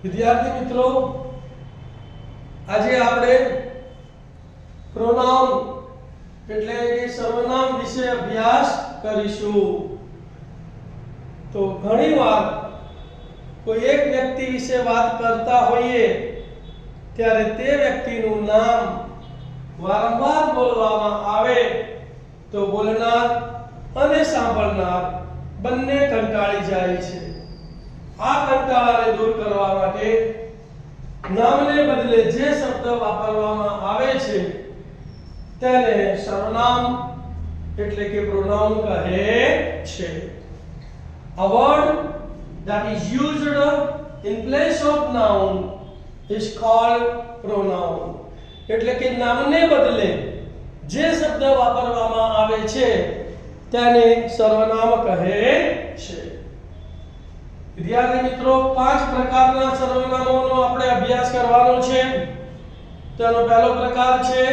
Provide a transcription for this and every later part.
વિદ્યાર્થી મિત્રો, આજે આપણે પ્રોનાઉન એટલે કે સર્વનામ વિશે અભ્યાસ કરીશું। તો ઘણીવાર કોઈ એક વ્યક્તિ વિશે વાત કરતા હોઈએ ત્યારે તે વ્યક્તિનું નામ વારંવાર બોલવામાં આવે તો બોલનાર અને સાંભળનાર બંને કંટાળી જાય છે। આ કંટાળાને દૂર કરવા માટે નામને બદલે જે શબ્દ વાપરવામાં આવે છે તેને સર્વનામ એટલે કે પ્રોનાઉન કહે છે। A word that is used in place of noun is called pronoun। એટલે કે નામને બદલે જે શબ્દ વાપરવામાં આવે છે તેને સર્વનામ કહે છે। વિદ્યાર્થી મિત્રો, 5 પ્રકારના સર્વનામોનો આપણે અભ્યાસ કરવાનો છે। તેનો પહેલો પ્રકાર છે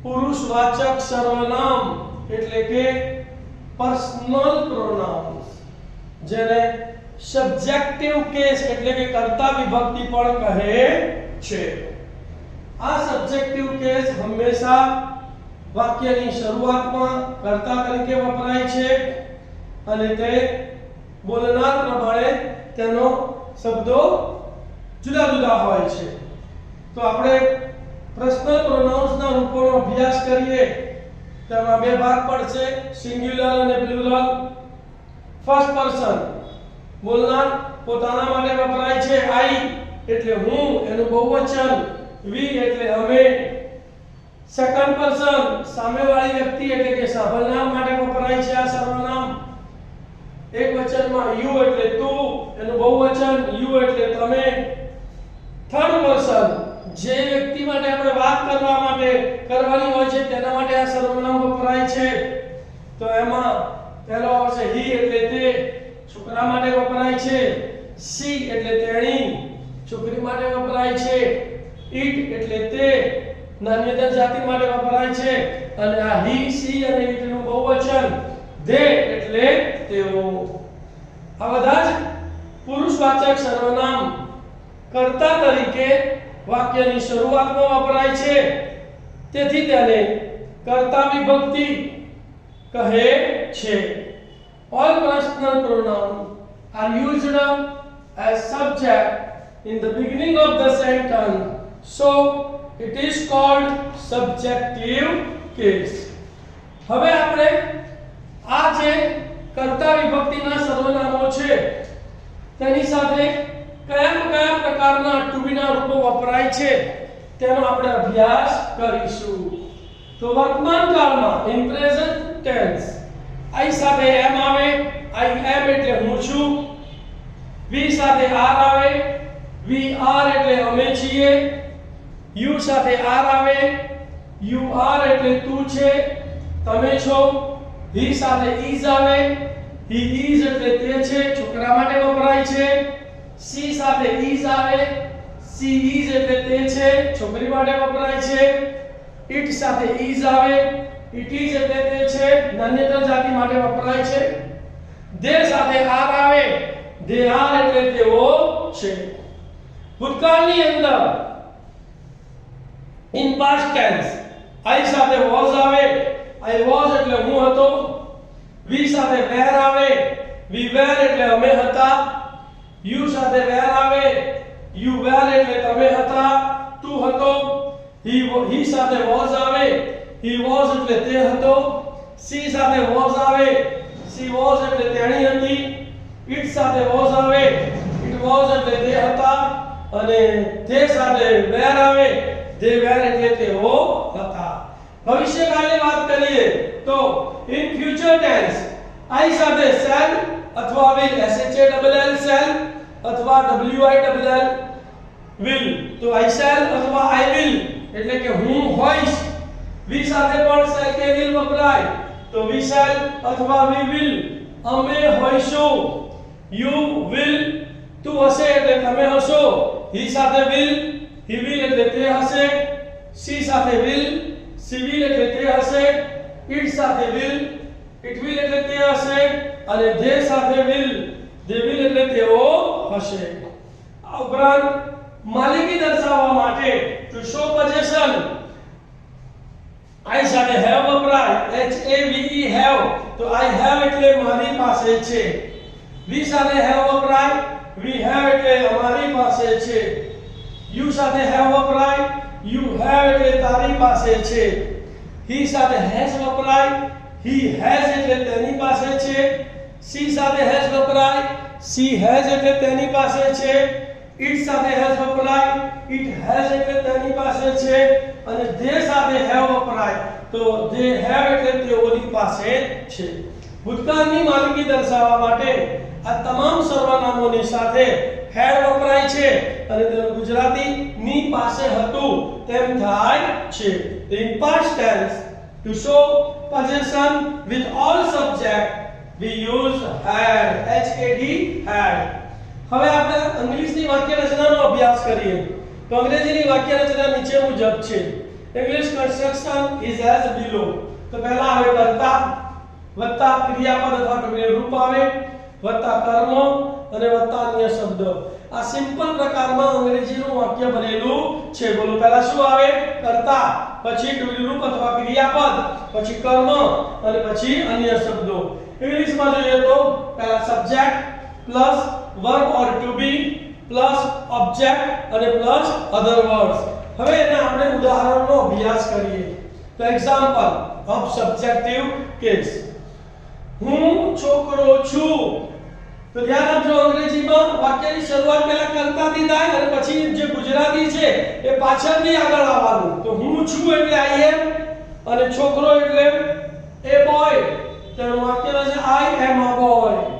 પુરુષવાચક સર્વનામ એટલે કે પર્સનલ પ્રોનાઉન્સ, જેને સબ્જેક્ટિવ કેસ એટલે કે કર્તા વિભક્તિ પણ કહે છે। આ સબ્જેક્ટિવ કેસ હંમેશા વાક્યની શરૂઆતમાં કર્તા તરીકે વપરાય છે અને તે બોલનાર પ્રમાણે તેનો શબ્દો જુદા જુદા હોય છે। તો આપણે પર્સનલ પ્રોનાઉન્સના રૂપોનો અભ્યાસ કરીએ તેમાં બે ભાગ પડશે, સિંગ્યુલર અને પ્લુરલ। ફર્સ્ટ પર્સન બોલનાર પોતાના માટે વપરાય છે, આઈ એટલે હું એનું બહુવચન, વી એટલે અમે। સેકન્ડ પર્સન સામેવાળી વ્યક્તિ એટલે કે સાંભળનાર માટે વપરાય છે આ સર્વનામ। એક વચનમાં યુ એટલે તું એનું બહુવચન, યુ એટલે તમે। થર્ડ પર્સન જે વ્યક્તિ માટે આપણે વાત કરવા માટે કરવાની હોય છે તેના માટે આ સર્વનામ વપરાય છે। તો એમાં પહેલો આવશે હી એટલે તે, છોકરા માટે વપરાય છે। સી એટલે તેણી, છોકરી માટે વપરાય છે। ઈટ એટલે તે, નાન્યતર જાતિ માટે વપરાય છે। અને આ હી, સી અને ઈટ નું બહુવચન ધે એટલે તેઓ। આ બધા જ પુરુષવાચક સર્વનામ કર્તા તરીકે વાક્યની શરૂઆતમાં વપરાય છે, તેથી તેને કર્તા વિભક્તિ કહે છે। All personal pronouns are used as subject in the beginning of the sentence, so it is called subjective case। હવે આપણે આ જે કર્તા વિભક્તિના સર્વનામો છે તેની સાથે કયા પ્રકારના ટુ બી ના રૂપો વપરાય છે તેનો આપણે અભ્યાસ કરીશું। તો વર્તમાન કાળમાં ઇન પ્રેઝન્ટ ટેન્સ આઈ સાથે એમ આવે, આઈ એમ એટલે હું છું। વી સાથે આર આવે, વી આર એટલે અમે છીએ। યુ સાથે આર આવે, યુ આર એટલે તું છે, તમે છો। હી સાથે ઇઝ આવે, હી ઇઝ એટલે તે છે, છોકરા માટે વપરાય છે। સી સાથે ઇઝ આવે, સી ઇઝ એટલે તે છે, છોકરી માટે વપરાય છે। ઇટ સાથે ઇઝ આવે, ઇટ ઇઝ એટલે તે છે, નાન્યતર જાતિ માટે વપરાય છે। ધે સાથે આર આવે, ધે આર એટલે તેઓ છે। ભૂતકાળની અંદર ઇન પાસ્ટ ટેન્સ આઈ સાથે વોઝ આવે, આઈ વોઝ એટલે હું હતો। વી સાથે વેર આવે, વી વેર એટલે અમે હતા। યુ સાથે વેર આવે, યુ વેર એટલે તમે હતા, તું હતો। હી સાથે વોઝ આવે, હી વોઝ એટલે તે હતો। સી સાથે વોઝ આવે, સી વોઝ એટલે તેણી હતી। ઇટ સાથે વોઝ આવે, ઇટ વોઝ એટલે તે હતા। અને તે સાથે વેર આવે, તે વેર એટલે તેઓ હતા। ભવિષ્યકાળની વાત કરીએ તો ઇન ફ્યુચર ટેન્સ આઈ સાથે શેલ અથવા વિલ, SHALL શેલ અથવા WILL વિલ। તો આઈ શેલ અથવા આઈ વિલ એટલે કે હું હોઈશ। વી સાથે પણ શેલ કે વિલ વપરાય, તો વી શેલ અથવા વી વિલ અમે હોઈશું। યુ વિલ તું હશે એટલે તમે હશો। હી સાથે વિલ, હી વિલ એટલે તે હશે। સી સાથે વિલ, સી વિલ એટલે તે હશે। ઇટ સાથે વિલ, ઇટ વિલ એટલે તે હશે। અને ધે સાથે વિલ, ધે વિલ એટલે તેઓ હશે। ઉપરાંત માલિકી દર્શાવવા માટે ટુ શો પોઝેશન I સાથે have વપરાય have have તો I have એટલે મારી પાસે છે we સાથે have વપરાય we have એટલે અમારી પાસે છે you સાથે have વપરાય you have એટલે તારી પાસે છે he સાથે has વપરાય he has એટલે તેની પાસે છે she સાથે has વપરાય she has એટલે તેની પાસે છે it સાથે has વપરાય it has એટલે તેની પાસે છે અને they સાથે have વપરાય તો they have એટલે તેઓની પાસે છે ભૂતકાળની માલિકી દર્શાવવા માટે આ તમામ સર્વનામોની સાથે had વપરાય છે અને તેનું ગુજરાતી ની પાસે હતું તેમ થાય છે in past tense to show possession with all subject we use had had હવે આપણે અંગ્રેજીની વાક્ય રચનાનો અભ્યાસ કરીએ તો અંગ્રેજીની વાક્ય રચના નીચે મુજબ છે English construction is as below તો પહેલા આવે કર્તા વત્તા ક્રિયાપદ અથવા ક્રિયા રૂપ આવે વત્તા કર્મ અને વત્તા અન્ય શબ્દ આ સિમ્પલ પ્રકારમાં અંગ્રેજીનું વાક્ય બનેલું છે બોલો પહેલા શું આવે કર્તા પછી રૂપ અથવા ક્રિયાપદ પછી કર્મ અને પછી અન્ય શબ્દો ઇંગ્લિશમાં જોઈએ તો પહેલા subject plus verb or to be plus object અને પ્લસ અધર વર્ડ્સ હવે એને આપણે ઉદાહરણનો અભ્યાસ કરીએ તો એક્ઝામ્પલ ઓફ સબ્જેક્ટિવ કેસ હું છોકરો છું તો ધ્યાન આપજો અંગ્રેજીમાં વાક્યની શરૂઆત પહેલા કર્તાથી થાય અને પછી જે ગુજરાતી છે એ પાછળથી આગળ આવવાનું તો હું છું એટલે I am અને છોકરો એટલે a boy તેનું વાક્ય છે I am a boy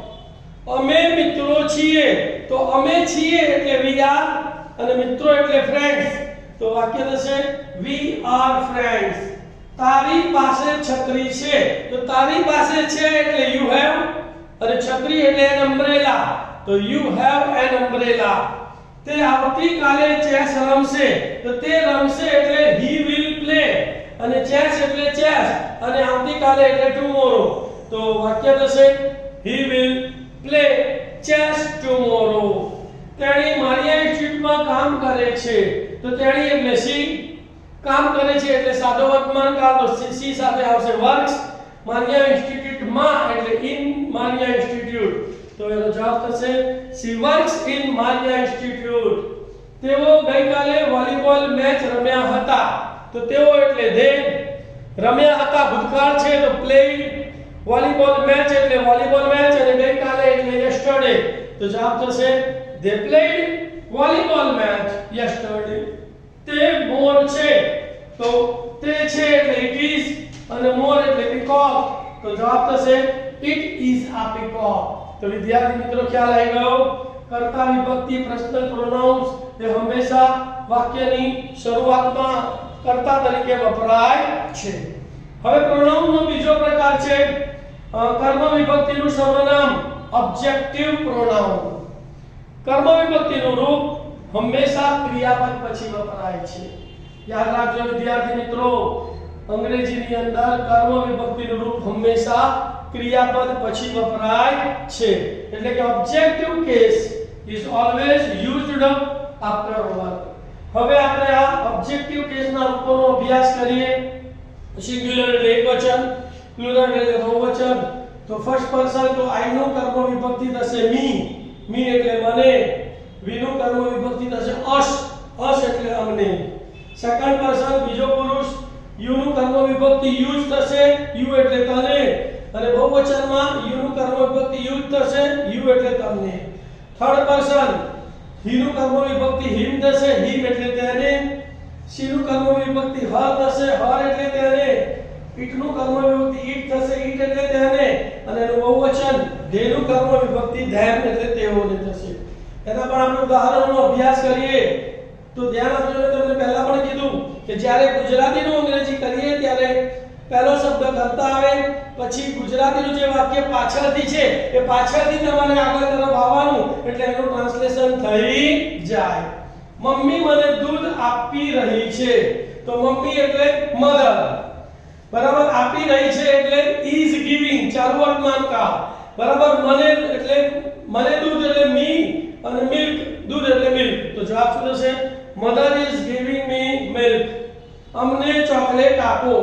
અમે મિત્રો છીએ તો અમે છીએ એટલે we are અને મિત્રો એટલે friends તો વાક્ય થશે we are friends તારી પાસે છત્રી છે તો તારી પાસે છે એટલે you have અને છત્રી એટલે an umbrella તો you have an umbrella તે આવતીકાલે ચેસ રમશે તો તે રમશે એટલે he will play અને ચેસ એટલે ચેસ અને આવતીકાલે એટલે tomorrow તો વાક્ય થશે he will play chess tomorrow તેણી મારિયા ઇન્સ્ટિટ્યૂટમાં કામ કરે છે તો તેણી એટલે she કામ કરે છે એટલે સાદો વર્તમાન કાળ તો she સાથે આવશે works મારિયા ઇન્સ્ટિટ્યૂટમાં એટલે in મારિયા ઇન્સ્ટિટ્યૂટ તો એનો જવાબ થશે she works in Maria institute તેઓ ગઈકાલે વોલીબોલ મેચ રમ્યા હતા તો તેઓ એટલે they રમ્યા હતા ભૂતકાળ છે તો played વોલીબોલ મેચ એટલે વોલીબોલ મેચ અને ગઈકાલે એટલે yesterday તો જવાબ થશે they played volleyball match yesterday તે મોર છે તો તે છે એટલે it is અને મોર એટલે peacock તો જવાબ થશે it is a peacock તો વિદ્યાર્થી મિત્રો ખ્યાલ આવી ગયો કર્તા વિભક્તિ પર્સનલ પ્રોનાઉન્સ એ હંમેશા વાક્યની શરૂઆતમાં કર્તા તરીકે વપરાય છે હવે પ્રોનાઉનનો બીજો પ્રકાર છે કર્મ વિભક્તિનું સર્વનામ ઓબ્જેક્ટિવ પ્રોનાઉન કર્મ વિભક્તિનું રૂપ હંમેશા ક્રિયાપદ પછી વપરાય છે યાદ રાખજો વિદ્યાર્થી મિત્રો અંગ્રેજીની અંદર કર્મ વિભક્તિનું રૂપ હંમેશા ક્રિયાપદ પછી વપરાય છે એટલે કે objective case is always used after verb હવે આપણે આ ઓબ્જેક્ટિવ કેસના રૂપોનો અભ્યાસ કરીએ સિંગ્યુલર એટલે એકવચન પ્લુરલ એટલે બહુવચન તો ફર્સ્ટ પર્સન તો I નું કર્મ વિભક્તિ થશે me એટલે મને we નું કર્મ વિભક્તિ થશે us એટલે અમને સેકન્ડ પર્સન બીજો પુરુષ you નું કર્મ વિભક્તિ you થશે you એટલે તને અને બહુવચનમાં you નું કર્મ વિભક્તિ you થશે you એટલે તમને થર્ડ પર્સન he નું કર્મ વિભક્તિ him થશે him એટલે તેને she નું કર્મ વિભક્તિ her થશે her એટલે તેને it નું કર્મ વિભક્તિ it થશે it એટલે તેને અને એનું બહુવચન they નું કર્મ વિભક્તિ them એટલે તેઓને થશે એના પર આપણે ઉદાહરણનો અભ્યાસ કરીએ તો ધ્યાન આપજો મેં તમને પહેલા પણ કીધું કે જ્યારે ગુજરાતીનું અંગ્રેજી કરીએ ત્યારે પહેલો શબ્દ કરતા આવે પછી ગુજરાતીનું જે વાક્ય પાછળથી છે એ પાછળથી તમારે આગળ તરફ આવવાનું એટલે એનું ટ્રાન્સલેશન થઈ જાય મમ્મી મને દૂધ આપી રહી છે તો મમ્મી એટલે મધર બરાબર આપી રહી છે એટલે is giving ચાલુ વર્તમાન કાળ બરાબર મને એટલે મને દૂધ એટલે me અને milk દૂધ એટલે milk તો જવાબ શું થશે? Mother is giving me milk. અમને ચોકલેટ આપો.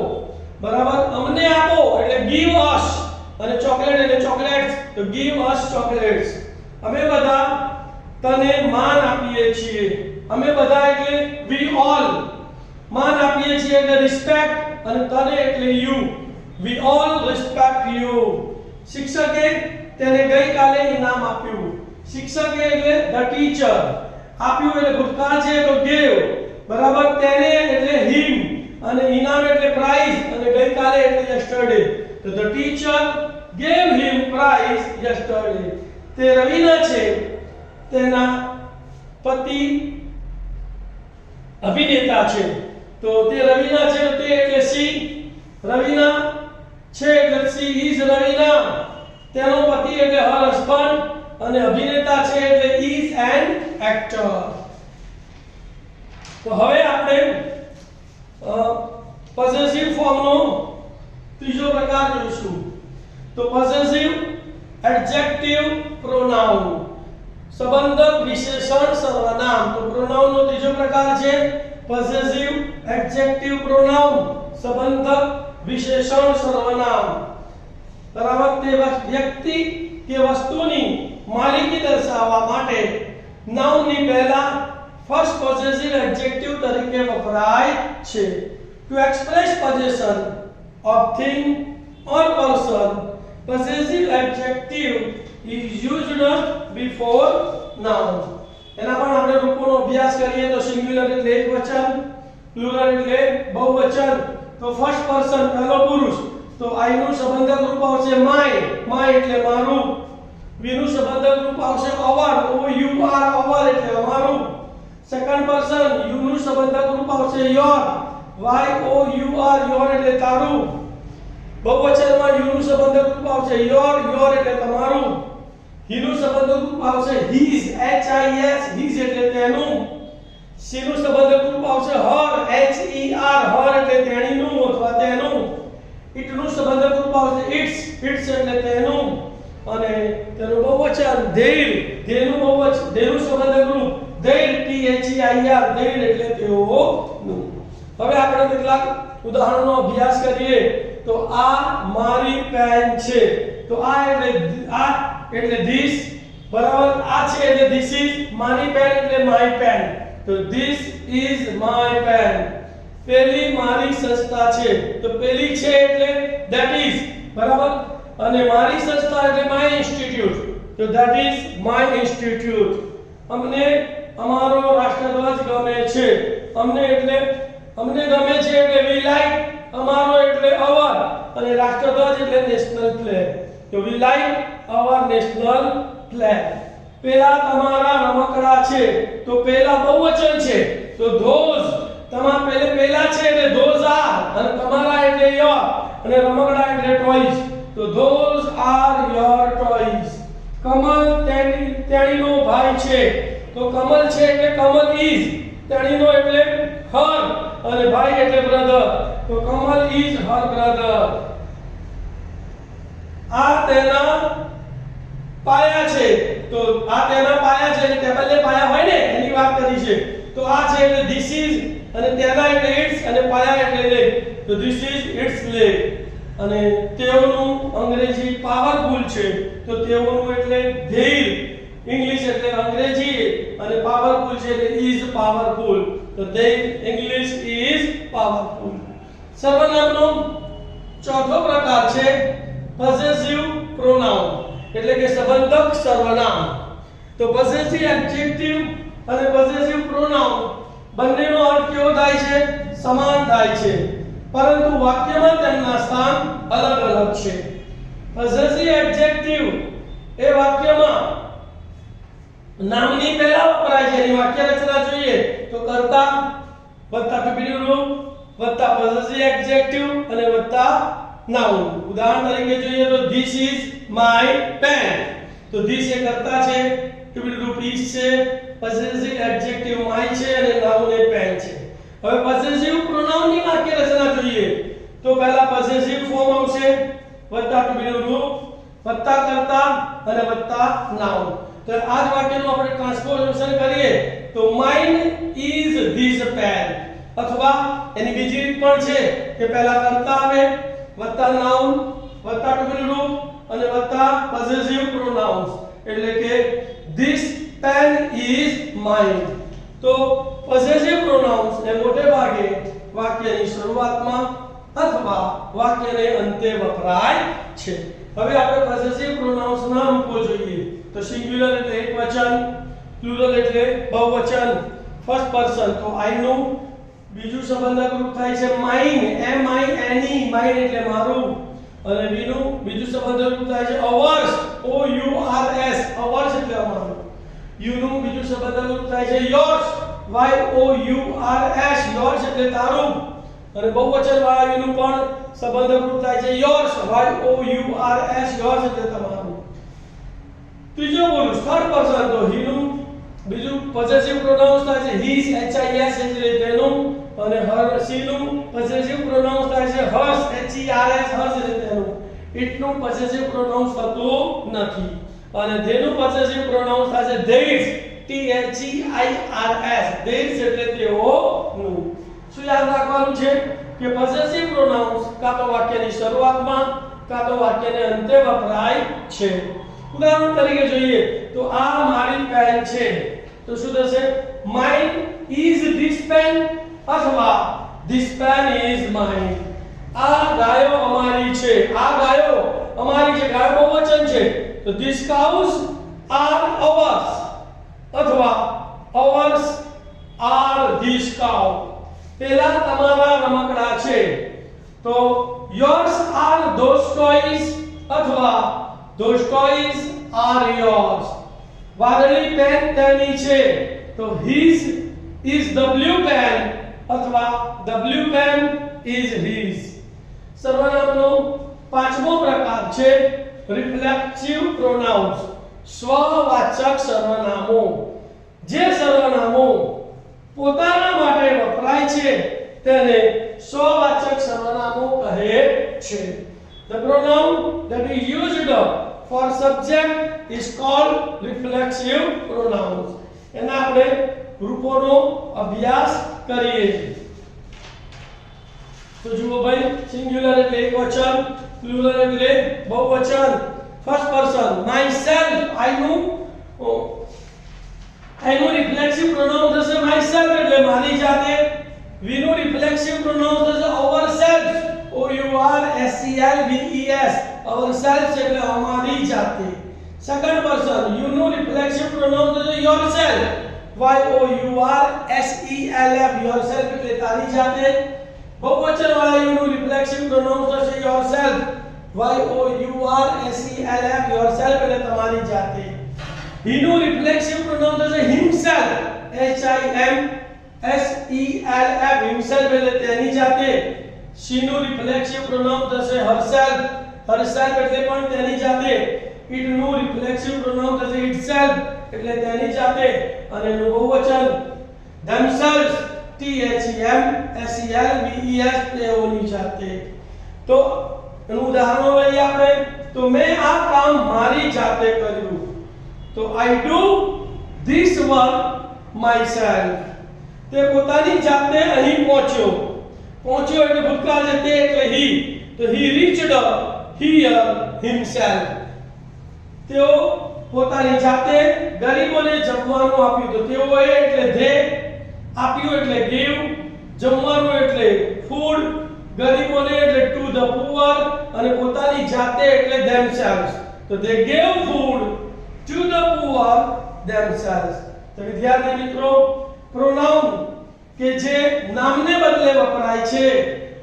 બરાબર, અમને આપો એટલે give us, અને ચોકલેટ એટલે ચોકલેટ્સ, તો give us chocolates. અમે બધા તને માન આપીએ છીએ. અમે બધા એટલે we all. માન આપીએ છીએ એટલે respect, અને તને એટલે you. We all respect you. શિક્ષકે તેને ગઈકાલે ઇનામ આપ્યું. શિક્ષકે એટલે the teacher. આપ્યું એટલે ભૂતકાળ છે તો gave. બરાબર, તેને એટલે him, અને ઇનામ એટલે prize, અને ગઈકાલે એટલે yesterday. તો the teacher gave him prize yesterday. તે રવિના છે, તેના પતિ અભિનેતા છે. તો તે રવિના છે તો તે એટલે she. રવિના છે એટલે she is રવિના. તેનો પતિ એટલે her husband, અને અભિનેતા છે એટલે is an actor. તો હવે આપણે પોસેસિવ ફોર્મનો ત્રીજો પ્રકાર જોઈશું. તો પોસેસિવ એડજેક્ટિવ પ્રોનાઉન, સંબંધક વિશેષણ સર્વનામ. તો પ્રોનાઉનનો ત્રીજો પ્રકાર છે પોસેસિવ એડજેક્ટિવ પ્રોનાઉન, સંબંધક વિશેષણ સર્વનામ. બરાબર, તે વ્યક્તિ કે વસ્તુની માલિકી દર્શાવવા માટે નાઉનની પહેલા ફર્સ્ટ પોસેસિવ એડજેક્ટિવ તરીકે વપરાય છે. To express possession of thing or person, possessive adjective is used before noun. એના પણ આપણે રૂપોનો અભ્યાસ કરીએ તો સિંગ્યુલર એટલે એકવચન, પ્લુરલ એટલે બહુવચન. તો ફર્સ્ટ પર્સન પહેલો પુરુષ, તો I નું સંબંધક રૂપ આવશે my. my એટલે મારું. we નું સંબંધક રૂપ આવશે our. o u r our એટલે અમારું. સેકન્ડ પર્સન you નું સંબંધક રૂપ આવશે your. y o u r your એટલે તારું. બહુવચનમાં you નું સંબંધક રૂપ આવશે your. your એટલે તમારું. he નું સંબંધક રૂપ આવશે his. h i s his એટલે તેનું. she નું સંબંધક રૂપ આવશે her. h e r her એટલે તેણીનું અથવા તેનું. it નું સંબંધક રૂપ આવશે its. its એટલે તેનું. અને તેનું બહુવચન their. તેનું બહુવચન, તેનું સંબંધક રૂપ their. t h e i r their એટલે તેઓનું. હવે આપણે કેટલાક ઉદાહરણોનો અભ્યાસ કરીએ. તો આ મારી પેન છે. તો આ એટલે this. બરાબર, આ છે એટલે this is. મારી પેન એટલે my pen. તો this is my pen. પેલી મારી સંસ્થા છે. તો પેલી છે એટલે that is. બરાબર, અને મારી સંસ્થા એટલે my institute. તો that is my institute. અમને અમારો રાષ્ટ્રધ્વજ ગમે છે. અમને એટલે અમને ગમે છે એટલે we like. અમારો એટલે our, અને રાષ્ટ્રધ્વજ એટલે નેશનલ ફ્લેગ. તો we like our national flag. પેલા તમારા રમકડા છે. તો પેલા બહુવચન છે તો those. પેલા છે એટલે those are, અને તમારા એટલે your, અને રમકડા એટલે toys. તો those are your toys. Kamal તેણીનો ભાઈ છે. તો કમલ છે એટલે કમલ is. તેણીનો એટલે her, અને ભાઈ એટલે brother. તો કમલ is her brother. આ તેના પાયા છે. તો આ તેના પાયા છે એટલે ટેબલને પાયા હોય ને એની વાત કરી છે. તો આ છે એટલે this is, અને તેના એટલે its, અને પાયા એટલે leg. તો this is its leg. અને તેઓનું અંગ્રેજી પાવરફુલ છે. તો તેઓનું એટલે their. ઇંગ્લિશ એટલે અંગ્રેજી, અને પાવરફુલ છે એટલે is powerful. તો their English is powerful. સર્વનામનો ચોથો પ્રકાર છે પોસેસિવ પ્રોનાઉન, એટલે કે સંબંધક સર્વનામ. તો પોસેસિવ એડજેક્ટિવ અને પોસેસિવ પ્રોનાઉન બંનેનો અર્થ કેવો થાય છે? સમાન થાય છે, પરંતુ વાક્યમાં તેમના સ્થાન અલગ અલગ છે. પોસેસિવ એડજેક્ટિવ એ વાક્યમાં નામની પહેલા વપરાય છે. એની વાક્ય રચના જોઈએ તો કર્તા વત્તા પીપીડી રૂપ વત્તા પોસેસિવ એડજેક્ટિવ અને વત્તા નાઉન. ઉદાહરણ તરીકે જોઈએ તો this is my pen. તો this એ કર્તા છે, પીપીડી રૂપ is છે, પોસેસિવ એડજેક્ટિવ my છે, અને નાઉન એ pen છે. હવે પોસેસિવ પ્રોનાઉનની વાક્ય રચના જોઈએ તો પહેલા પોસેસિવ ફોર્મ આવશે વત્તા પીપીડી રૂપ વત્તા કર્તા અને વત્તા નાઉન. તો આ જ વાક્યનું આપણે ટ્રાન્સફોર્મેશન કરીએ તો mine is this pen અથવા એની બીજી રીત પણ છે કે પહેલા કર્તા આવે વત્તા નાઉન વત્તા ટુકડી રૂપ અને વત્તા પોસેસિવ પ્રોનાઉન્સ એટલે કે this pen is mine. તો પોસેસિવ પ્રોનાઉન્સ એ મોટે ભાગે વાક્યની શરૂઆતમાં અથવા વાક્યને અંતે વપરાય છે. હવે આપણે પોસેસિવ પ્રોનાઉન્સ ના રૂપો જોઈએ તો સિંગ્યુલર એટલે એકવચન, પ્લુરલ એટલે બહુવચન, ફર્સ્ટ પર્સન તો I નું, બીજું સંબંધક રૂપ થાય છે mine, M I N E, mine એટલે મારું, અને we નું બીજું સંબંધક રૂપ થાય છે ours, O U R S, ours એટલે અમારું. You નું બીજું સંબંધક રૂપ થાય છે yours, Y O U R S, yours એટલે તારું, અને બહુવચન વાળા you નું પણ સંબંધક રૂપ થાય છે yours, Y O U R S, yours એટલે તમારું. ત્રીજો બોલું થર્ડ પર્સન તો he નું બીજું પોસેસિવ પ્રોનાઉન્સ થાય છે his, H I S એટલે તેનું, અને her, she નું પોસેસિવ પ્રોનાઉન્સ થાય છે hers, H E R S, hers એટલે તેનું. it નું પોસેસિવ પ્રોનાઉન્સ થતું નથી, અને they નું પોસેસિવ પ્રોનાઉન્સ થાય છે theirs, T H E I R S, theirs એટલે તેઓનું. શું યાદ રાખવાનું છે કે પોસેસિવ પ્રોનાઉન્સ કાં તો વાક્યની શરૂઆતમાં કાં તો વાક્યને અંતે વપરાય છે. ઉદાહરણ તરીકે જોઈએ તો આ મારી પેન છે તો શું થશે mine is this pen અથવા this pen is mine. આ ગાયો અમારી છે, આ ગાયો અમારી છે, ગાયો બહુવચન છે તો these cows are ours અથવા ours are these cow. પેલા તમારા રમકડા છે તો yours are those toys અથવા those toys are yours. વાદળી પેન તેની છે તો his is the blue pen અથવા the blue pen is his. સર્વનામનો પાંચમો પ્રકાર છે રિફ્લેક્સિવ પ્રોનાઉન્સ, સ્વવાચક સર્વનામો. જે સર્વનામો પોતાના માટે વપરાય છે તેને સ્વવાચક સર્વનામો કહે છે. The pronoun that is used for subject is called reflexive pronouns. એના આપણે રૂપોનો અભ્યાસ કરીએ. તો જુઓ ભાઈ, સિંગ્યુલર એટલે એકવચન, પ્લુરલ એટલે બહુવચન, ફર્સ્ટ પર્સન myself, I નું રિફ્લેક્સિવ પ્રોનાઉન થશે myself એટલે મારી જાતે. we નું રિફ્લેક્સિવ પ્રોનાઉન થશે ourselves, O U R S E L V E S, ourselves એટલે અમારી જાતે. સેકન્ડ પર્સન you નું રિફ્લેક્સિવ પ્રોનાઉન થશે yourself, Y O U R S E L F, yourself એટલે તારી જાતે. બહુવચન વાળા you નું રિફ્લેક્સિવ પ્રોનાઉન થશે yourself, Y O U R S E L F, yourself એટલે તમારી જાતે. he નું રિફ્લેક્સિવ પ્રોનાઉન થશે himself, H I M S E L F, himself એટલે તેની જાતે. she નું રિફ્લેક્સિવ પ્રોનાઉન થશે herself, herself એટલે પણ તેની જાતે. it નું રિફ્લેક્સિવ પ્રોનાઉન થશે itself એટલે તેની જાતે, અને એનું બહુવચન themselves, T H E M S E L V E S, તેઓની જાતે. તો એનું ઉદાહરણ લઈએ આપણે તો મેં આ કામ મારી જાતે કર્યું તો I do this work myself. તે પોતાની જાતે અહીં પહોંચ્યો, પહોંચ્યો એટલે ભૂતકાળ છે તે એટલે he, તો he reached here himself. તેઓ પોતાની જાતે ગરીબોને જમવાનું આપ્યું તો તેઓએ એટલે they, આપ્યું એટલે give, જમવાનું એટલે food, ગરીબોને એટલે to the poor, અને પોતાની જાતે એટલે themselves. તો they gave food to the poor themselves. તો વિદ્યાર્થી મિત્રો, પ્રોનાઉન કે જે નામને બદલે વપરાય છે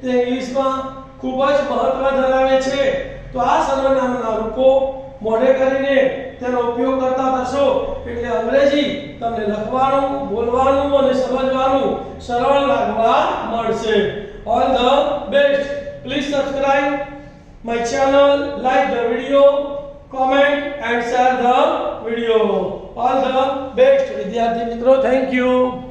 તે ઇંગ્લિશમાં ખૂબ જ મહત્વ ધરાવે છે. તો આ સર્વનામના રૂપો મોઢે કરીને તેનો ઉપયોગ કરતા થશો એટલે અંગ્રેજી તમને લખવાનું, બોલવાનું અને સમજવાનું સરળ લાગવા મળશે. All the best. Please subscribe my channel, like the video, comment and share the video. All the best વિદ્યાર્થી મિત્રો. Thank you.